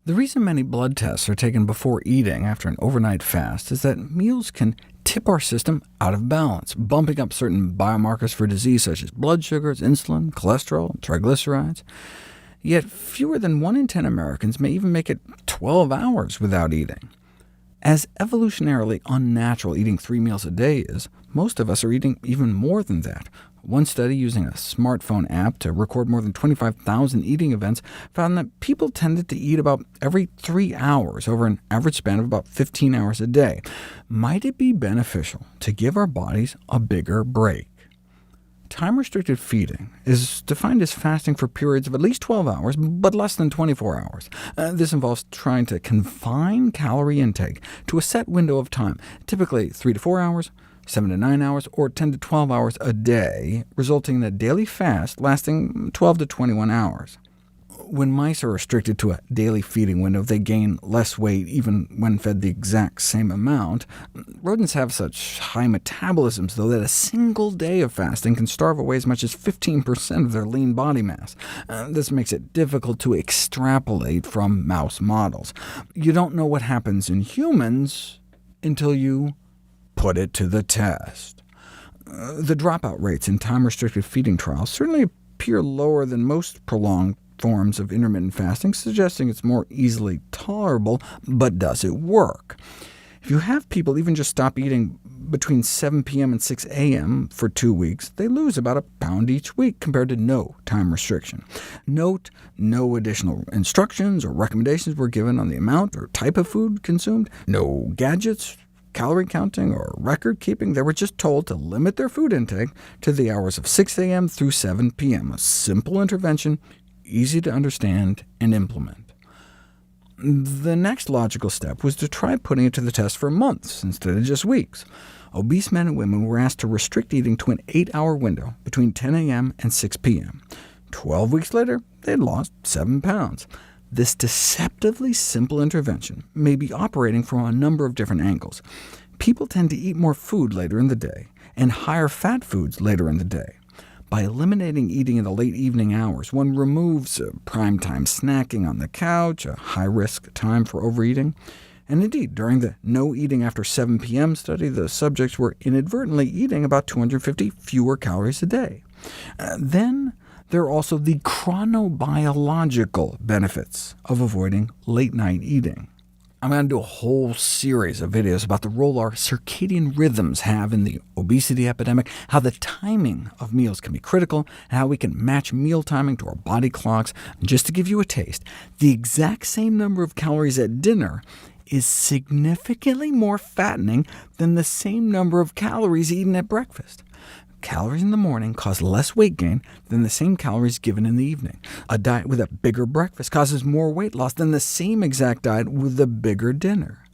The reason many blood tests are taken before eating after an overnight fast is that meals can tip our system out of balance, bumping up certain biomarkers for disease such as blood sugars, insulin, cholesterol, and triglycerides. Yet fewer than 1 in 10 Americans may even make it 12 hours without eating. As evolutionarily unnatural eating 3 meals a day is, most of us are eating even more than that. One study using a smartphone app to record more than 25,000 eating events found that people tended to eat about every 3 hours over an average span of about 15 hours a day. Might it be beneficial to give our bodies a bigger break? Time-restricted feeding is defined as fasting for periods of at least 12 hours, but less than 24 hours. This involves trying to confine calorie intake to a set window of time, typically 3 to 4 hours, 7 to 9 hours, or 10 to 12 hours a day, resulting in a daily fast lasting 12 to 21 hours. When mice are restricted to a daily feeding window, they gain less weight even when fed the exact same amount. Rodents have such high metabolisms, though, that a single day of fasting can starve away as much as 15% of their lean body mass. This makes it difficult to extrapolate from mouse models. You don't know what happens in humans until you put it to the test. The dropout rates in time-restricted feeding trials certainly appear lower than most prolonged forms of intermittent fasting, suggesting it's more easily tolerable, but does it work? If you have people even just stop eating between 7 p.m. and 6 a.m. for 2 weeks, they lose about a pound each week compared to no time restriction. Note, no additional instructions or recommendations were given on the amount or type of food consumed, no gadgets, calorie counting, or record keeping. They were just told to limit their food intake to the hours of 6 a.m. through 7 p.m., a simple intervention, easy to understand and implement. The next logical step was to try putting it to the test for months instead of just weeks. Obese men and women were asked to restrict eating to an 8-hour window between 10 a.m. and 6 p.m. 12 weeks later, they'd lost 7 pounds. This deceptively simple intervention may be operating from a number of different angles. People tend to eat more food later in the day, and higher fat foods later in the day. By eliminating eating in the late evening hours, one removes prime-time snacking on the couch, a high-risk time for overeating. And indeed, during the No Eating After 7 p.m. study, the subjects were inadvertently eating about 250 fewer calories a day. Then there are also the chronobiological benefits of avoiding late-night eating. I'm going to do a whole series of videos about the role our circadian rhythms have in the obesity epidemic, how the timing of meals can be critical, and how we can match meal timing to our body clocks. And just to give you a taste, the exact same number of calories at dinner is significantly more fattening than the same number of calories eaten at breakfast. Calories in the morning cause less weight gain than the same calories given in the evening. A diet with a bigger breakfast causes more weight loss than the same exact diet with a bigger dinner.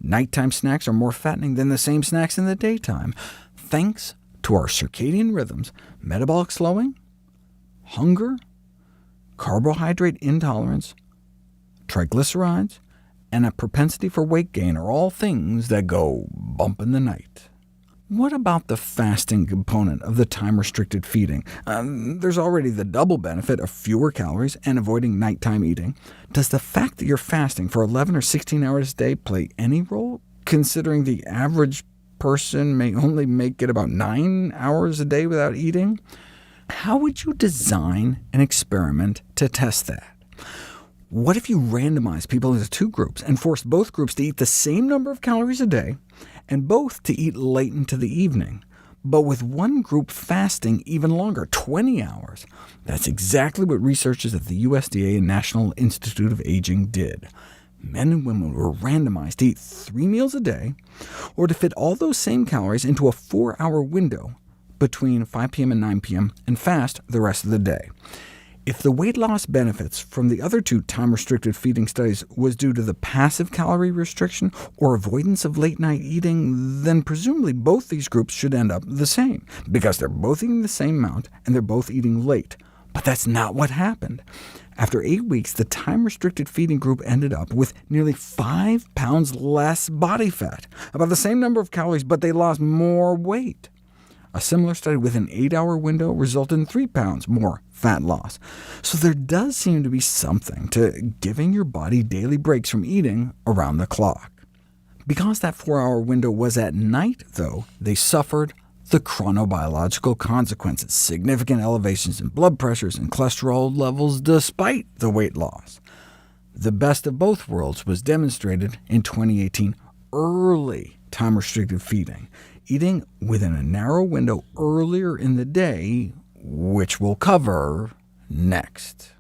Nighttime snacks are more fattening than the same snacks in the daytime. Thanks to our circadian rhythms, metabolic slowing, hunger, carbohydrate intolerance, triglycerides, and a propensity for weight gain are all things that go bump in the night. What about the fasting component of the time-restricted feeding? There's already the double benefit of fewer calories and avoiding nighttime eating. Does the fact that you're fasting for 11 or 16 hours a day play any role, considering the average person may only make it about 9 hours a day without eating? How would you design an experiment to test that? What if you randomize people into 2 groups and forced both groups to eat the same number of calories a day, and both to eat late into the evening, but with one group fasting even longer, 20 hours? That's exactly what researchers at the USDA and National Institute of Aging did. Men and women were randomized to eat 3 meals a day, or to fit all those same calories into a 4-hour window between 5 p.m. and 9 p.m., and fast the rest of the day. If the weight loss benefits from the other 2 time-restricted feeding studies was due to the passive calorie restriction or avoidance of late-night eating, then presumably both these groups should end up the same, because they're both eating the same amount and they're both eating late. But that's not what happened. After 8 weeks, the time-restricted feeding group ended up with nearly 5 pounds less body fat, about the same number of calories, but they lost more weight. A similar study with an 8-hour window resulted in 3 pounds more fat loss. So there does seem to be something to giving your body daily breaks from eating around the clock. Because that 4-hour window was at night, though, they suffered the chronobiological consequences, significant elevations in blood pressures and cholesterol levels despite the weight loss. The best of both worlds was demonstrated in 2018, early time-restricted feeding, eating within a narrow window earlier in the day, which we'll cover next.